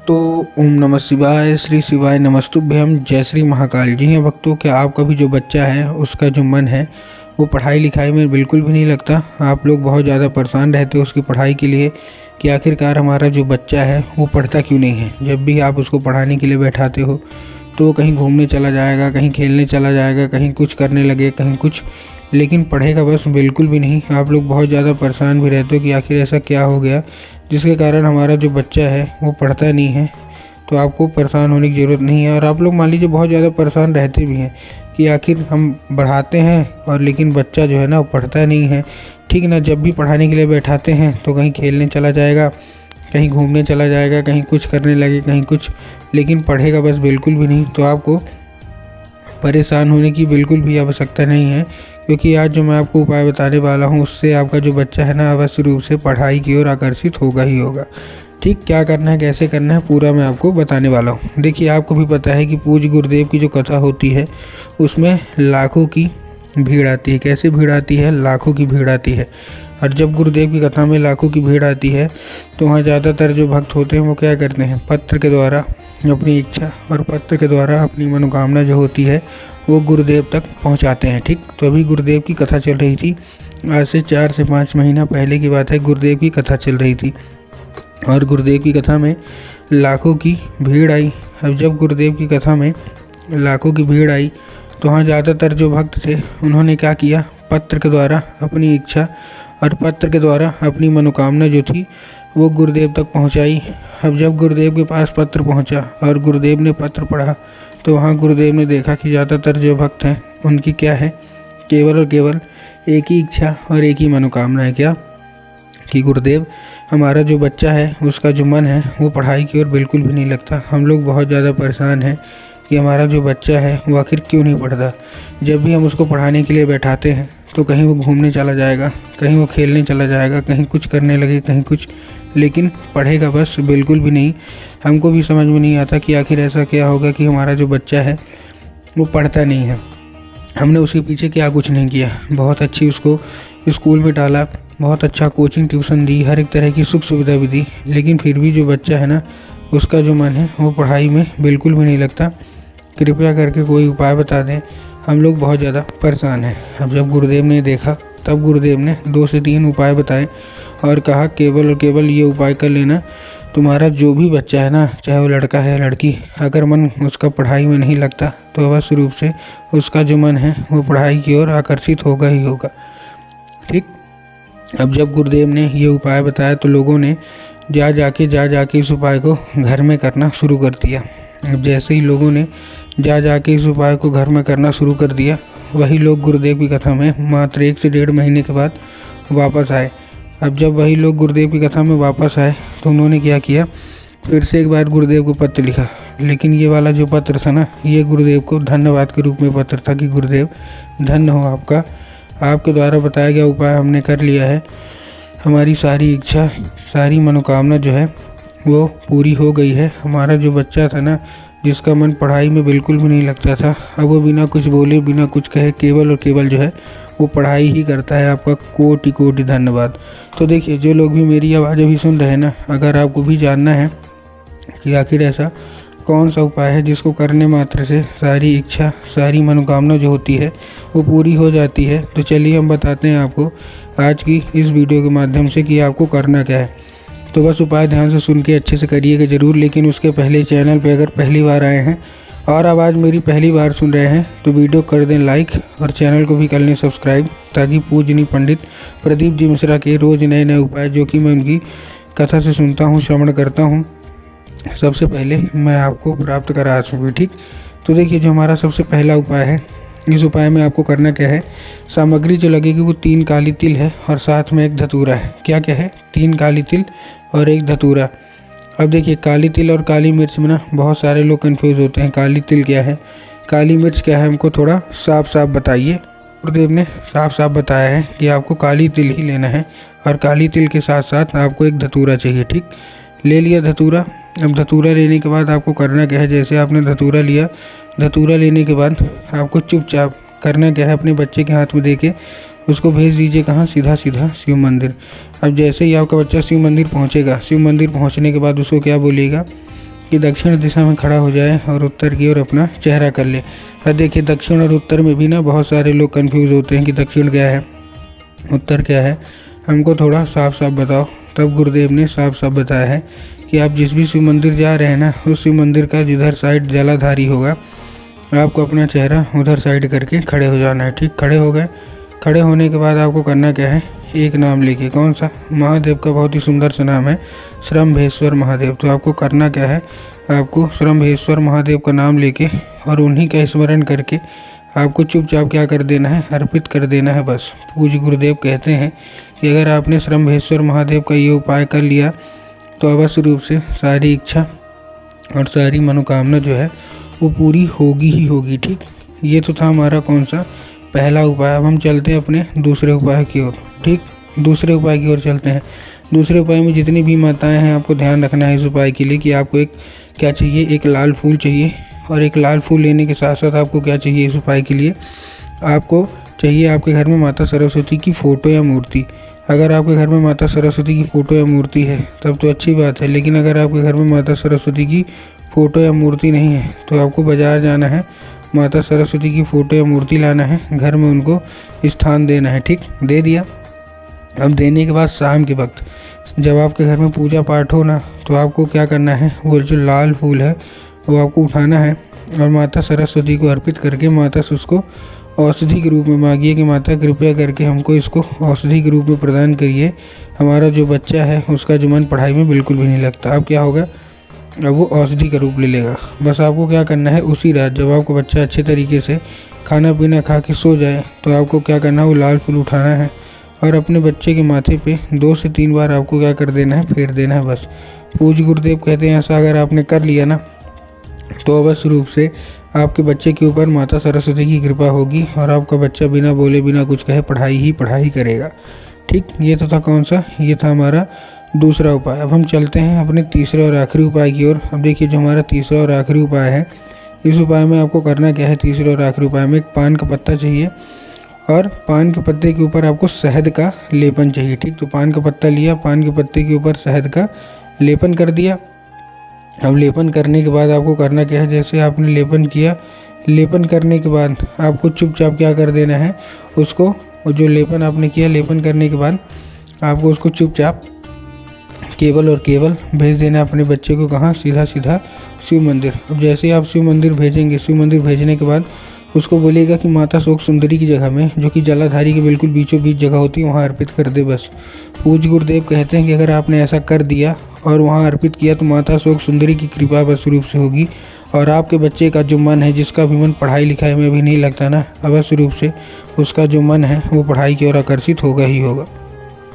भक्तों, ओम नमः शिवाय, श्री शिवाय नमस्तुभ्यम, जय श्री महाकाल। जी हाँ भक्तों, क्या आपका भी जो बच्चा है उसका जो मन है वो पढ़ाई लिखाई में बिल्कुल भी नहीं लगता। आप लोग बहुत ज़्यादा परेशान रहते हो उसकी पढ़ाई के लिए कि आखिरकार हमारा जो बच्चा है वो पढ़ता क्यों नहीं है। जब भी आप उसको पढ़ाने के लिए बैठाते हो तो वो कहीं घूमने चला जाएगा, कहीं खेलने चला जाएगा, कहीं कुछ करने लगे, कहीं कुछ, लेकिन पढ़ेगा बस बिल्कुल भी नहीं। आप लोग बहुत ज़्यादा परेशान भी रहते हो कि आखिर ऐसा क्या हो गया जिसके कारण हमारा जो बच्चा है वो पढ़ता नहीं है। तो आपको परेशान होने की ज़रूरत नहीं है। और आप लोग मान लीजिए बहुत ज़्यादा परेशान रहते भी हैं कि आखिर हम बढ़ाते हैं और लेकिन बच्चा जो है ना वो पढ़ता नहीं है। ठीक ना, जब भी पढ़ाने के लिए बैठाते हैं तो कहीं खेलने चला जाएगा, कहीं घूमने चला जाएगा, कहीं कुछ करने लगे, कहीं कुछ, लेकिन पढ़ेगा बस बिल्कुल भी नहीं। तो आपको परेशान होने की बिल्कुल भी आवश्यकता नहीं है, क्योंकि आज जो मैं आपको उपाय बताने वाला हूँ उससे आपका जो बच्चा है ना अवश्य रूप से पढ़ाई की ओर आकर्षित होगा ही होगा। ठीक, क्या करना है, कैसे करना है, पूरा मैं आपको बताने वाला हूँ। देखिए, आपको भी पता है कि पूज्य गुरुदेव की जो कथा होती है उसमें लाखों की भीड़ आती है। कैसे भीड़ आती है? लाखों की भीड़ आती है। और जब गुरुदेव की कथा में लाखों की भीड़ आती है तो वहाँ ज़्यादातर जो भक्त होते हैं वो क्या करते हैं, पत्र के द्वारा अपनी इच्छा और पत्र के द्वारा अपनी मनोकामना जो होती है वो गुरुदेव तक पहुंचाते हैं। ठीक, तो अभी गुरुदेव की कथा चल रही थी, आज से 4 से 5 महीना पहले की बात है। गुरुदेव की कथा चल रही थी और गुरुदेव की कथा में लाखों की भीड़ आई। अब जब गुरुदेव की कथा में लाखों की भीड़ आई तो वहाँ ज़्यादातर जो भक्त थे उन्होंने क्या किया, पत्र के द्वारा अपनी इच्छा और पत्र के द्वारा अपनी मनोकामना जो थी वो गुरुदेव तक पहुंचाई। अब जब गुरुदेव के पास पत्र पहुंचा और गुरुदेव ने पत्र पढ़ा तो वहाँ गुरुदेव ने देखा कि ज़्यादातर जो भक्त हैं उनकी क्या है, केवल और केवल एक ही इच्छा और एक ही मनोकामना है। क्या? कि गुरुदेव, हमारा जो बच्चा है उसका जो मन है वो पढ़ाई की ओर बिल्कुल भी नहीं लगता। हम लोग बहुत ज़्यादा परेशान हैं कि हमारा जो बच्चा है वो आखिर क्यों नहीं पढ़ता। जब भी हम उसको पढ़ाने के लिए बैठाते हैं तो कहीं वो घूमने चला जाएगा, कहीं वो खेलने चला जाएगा, कहीं कुछ करने लगे, कहीं कुछ, लेकिन पढ़ेगा बस बिल्कुल भी नहीं। हमको भी समझ में नहीं आता कि आखिर ऐसा क्या होगा कि हमारा जो बच्चा है वो पढ़ता नहीं है। हमने उसके पीछे क्या कुछ नहीं किया, बहुत अच्छी उसको स्कूल में डाला, बहुत अच्छा कोचिंग ट्यूशन दी, हर एक तरह की सुख सुविधा भी दी, लेकिन फिर भी जो बच्चा है ना उसका जो मन है वो पढ़ाई में बिल्कुल भी नहीं लगता। कृपया करके कोई उपाय बता दें, हम लोग बहुत ज़्यादा परेशान हैं। अब जब गुरुदेव ने देखा तब गुरुदेव ने 2 से 3 उपाय बताए और कहा केवल और केवल ये उपाय कर लेना, तुम्हारा जो भी बच्चा है ना, चाहे वो लड़का है लड़की, अगर मन उसका पढ़ाई में नहीं लगता तो अवश्य रूप से उसका जो मन है वो पढ़ाई की ओर आकर्षित होगा ही होगा। ठीक, अब जब गुरुदेव ने ये उपाय बताया तो लोगों ने जा जाके इस उपाय को घर में करना शुरू कर दिया। अब जैसे ही लोगों ने जा जाके इस उपाय को घर में करना शुरू कर दिया, वही लोग गुरुदेव की कथा में मात्र 1 से 1.5 महीने के बाद वापस आए। अब जब वही लोग गुरुदेव की कथा में वापस आए तो उन्होंने क्या किया, फिर से एक बार गुरुदेव को पत्र लिखा। लेकिन ये वाला जो पत्र था ना, ये गुरुदेव को धन्यवाद के रूप में पत्र था कि गुरुदेव धन्य हो आपका, आपके द्वारा बताया गया उपाय हमने कर लिया है, हमारी सारी इच्छा सारी मनोकामना जो है वो पूरी हो गई है। हमारा जो बच्चा था ना जिसका मन पढ़ाई में बिल्कुल भी नहीं लगता था, अब वो बिना कुछ बोले बिना कुछ कहे केवल और केवल जो है वो पढ़ाई ही करता है। आपका कोटि कोटि धन्यवाद। तो देखिए, जो लोग भी मेरी आवाज़ अभी सुन रहे हैं ना, अगर आपको भी जानना है कि आखिर ऐसा कौन सा उपाय है जिसको करने मात्र से सारी इच्छा सारी मनोकामना जो होती है वो पूरी हो जाती है, तो चलिए हम बताते हैं आपको आज की इस वीडियो के माध्यम से कि आपको करना क्या है। तो बस उपाय ध्यान से सुन के अच्छे से करिएगा ज़रूर, लेकिन उसके पहले चैनल पे अगर पहली बार आए हैं और आवाज़ मेरी पहली बार सुन रहे हैं तो वीडियो कर दें लाइक और चैनल को भी कर लें सब्सक्राइब, ताकि पूजनीय पंडित प्रदीप जी मिश्रा के रोज़ नए नए उपाय जो कि मैं उनकी कथा से सुनता हूँ, श्रवण करता हूँ, सबसे पहले मैं आपको प्राप्त करा सकूँ। ठीक, तो देखिए, जो हमारा सबसे पहला उपाय है, इस उपाय में आपको करना क्या है, सामग्री जो लगेगी वो 3 काली तिल है और साथ में एक धतूरा है। क्या क्या है? 3 काली तिल और एक धतूरा। अब देखिए, काली तिल और काली मिर्च में ना बहुत सारे लोग कंफ्यूज होते हैं, काली तिल क्या है, काली मिर्च क्या है, हमको थोड़ा साफ साफ बताइए। गुरुदेव ने साफ साफ बताया है कि आपको काली तिल ही लेना है और काली तिल के साथ साथ आपको एक धतूरा चाहिए। ठीक, ले लिया धतूरा। अब धतूरा लेने के बाद आपको करना क्या है, जैसे आपने धतूरा लिया, धतूरा लेने के बाद आपको चुपचाप करना क्या है, अपने बच्चे के हाथ में देके उसको भेज दीजिए कहाँ, सीधा सीधा शिव मंदिर। अब जैसे ही आपका बच्चा शिव मंदिर पहुँचेगा, शिव मंदिर पहुँचने के बाद उसको क्या बोलिएगा कि दक्षिण दिशा में खड़ा हो जाए और उत्तर की ओर अपना चेहरा कर ले। अब देखिए दक्षिण और उत्तर में भी ना बहुत सारे लोग कंफ्यूज होते हैं कि दक्षिण क्या है, उत्तर क्या है, हमको थोड़ा साफ साफ बताओ। तब गुरुदेव ने साफ साफ बताया है कि आप जिस भी शिव मंदिर जा रहे हैं ना, उस शिव मंदिर का जिधर साइड जलाधारी होगा, आपको अपना चेहरा उधर साइड करके खड़े हो जाना है। ठीक, खड़े हो गए। खड़े होने के बाद आपको करना क्या है, एक नाम लेके, कौन सा, महादेव का बहुत ही सुंदर सा नाम है, श्रम्भेश्वर महादेव। तो आपको करना क्या है, आपको श्रम्भेश्वर महादेव का नाम लेके और उन्हीं का स्मरण करके आपको चुपचाप क्या कर देना है, अर्पित कर देना है बस। पूज्य गुरुदेव कहते हैं कि अगर आपने श्रम्भेश्वर महादेव का ये उपाय कर लिया तो अवश्य रूप से सारी इच्छा और सारी मनोकामना जो है वो पूरी होगी ही होगी। ठीक, ये तो था हमारा कौन सा, पहला उपाय। अब हम चलते हैं अपने दूसरे उपाय की ओर। ठीक, दूसरे उपाय की ओर चलते हैं। दूसरे उपाय में जितनी भी माताएं हैं, आपको ध्यान रखना है इस उपाय के लिए कि आपको एक क्या चाहिए, एक लाल फूल चाहिए। और एक लाल फूल लेने के साथ साथ आपको क्या चाहिए इस उपाय के लिए, आपको चाहिए आपके घर में माता सरस्वती की फ़ोटो या मूर्ति। अगर आपके घर में माता सरस्वती की फ़ोटो या मूर्ति है तब तो अच्छी बात है, लेकिन अगर आपके घर में माता सरस्वती की फ़ोटो या मूर्ति नहीं है तो आपको बाज़ार जाना है, माता सरस्वती की फ़ोटो या मूर्ति लाना है, घर में उनको स्थान देना है। ठीक, दे दिया। अब देने के बाद शाम के वक्त जब आपके घर में पूजा पाठ हो ना, तो आपको क्या करना है, वो जो लाल फूल है वो आपको उठाना है और माता सरस्वती को अर्पित करके माता से उसको औषधि के रूप में मांगिए कि माता कृपया करके हमको इसको औषधि के रूप में प्रदान करिए। हमारा जो बच्चा है उसका जो मन पढ़ाई में बिल्कुल भी नहीं लगता। अब क्या होगा, अब वो औषधि का रूप ले लेगा। बस आपको क्या करना है, उसी रात जब आपको बच्चा अच्छे तरीके से खाना पीना खा के सो जाए तो आपको क्या करना है, वो लाल फूल उठाना है और अपने बच्चे के माथे पे 2 से 3 बार आपको क्या कर देना है, फेर देना है बस। पूज्य गुरुदेव कहते हैं ऐसा अगर आपने कर लिया ना तो अवश्य रूप से आपके बच्चे के ऊपर माता सरस्वती की कृपा होगी और आपका बच्चा बिना बोले बिना कुछ कहे पढ़ाई ही पढ़ाई करेगा। ठीक, ये तो था कौन सा, ये था हमारा दूसरा उपाय। अब हम चलते हैं अपने तीसरे और आखिरी उपाय की ओर। अब देखिए जो हमारा तीसरा और आखिरी उपाय है, इस उपाय में आपको करना क्या है, तीसरे और आखिरी उपाय में एक पान का पत्ता चाहिए और पान के पत्ते के ऊपर आपको शहद का लेपन चाहिए। ठीक, तो पान का पत्ता लिया, पान के पत्ते के ऊपर शहद का लेपन कर दिया। अब लेपन करने के बाद आपको करना क्या है, जैसे आपने लेपन किया, लेपन करने के बाद आपको चुपचाप क्या कर देना है, उसको जो लेपन आपने किया, लेपन करने के बाद आपको उसको चुपचाप केवल और केवल भेज देना अपने बच्चे को, कहाँ, सीधा सीधा शिव मंदिर। अब जैसे ही आप शिव मंदिर भेजेंगे, शिव मंदिर भेजने के बाद उसको बोलिएगा कि माता शोक सुंदरी की जगह में, जो कि जलाधारी के बिल्कुल बीचों बीच जगह होती है, वहाँ अर्पित कर दे बस। पूज्य गुरुदेव कहते हैं कि अगर आपने ऐसा कर दिया और वहाँ अर्पित किया तो माता शोक सुंदरी की कृपा बस रूप से होगी और आपके बच्चे का जो मन है, जिसका भी मन पढ़ाई लिखाई में भी नहीं लगता ना, अवश्य रूप से उसका जो मन है वो पढ़ाई की ओर आकर्षित होगा ही होगा।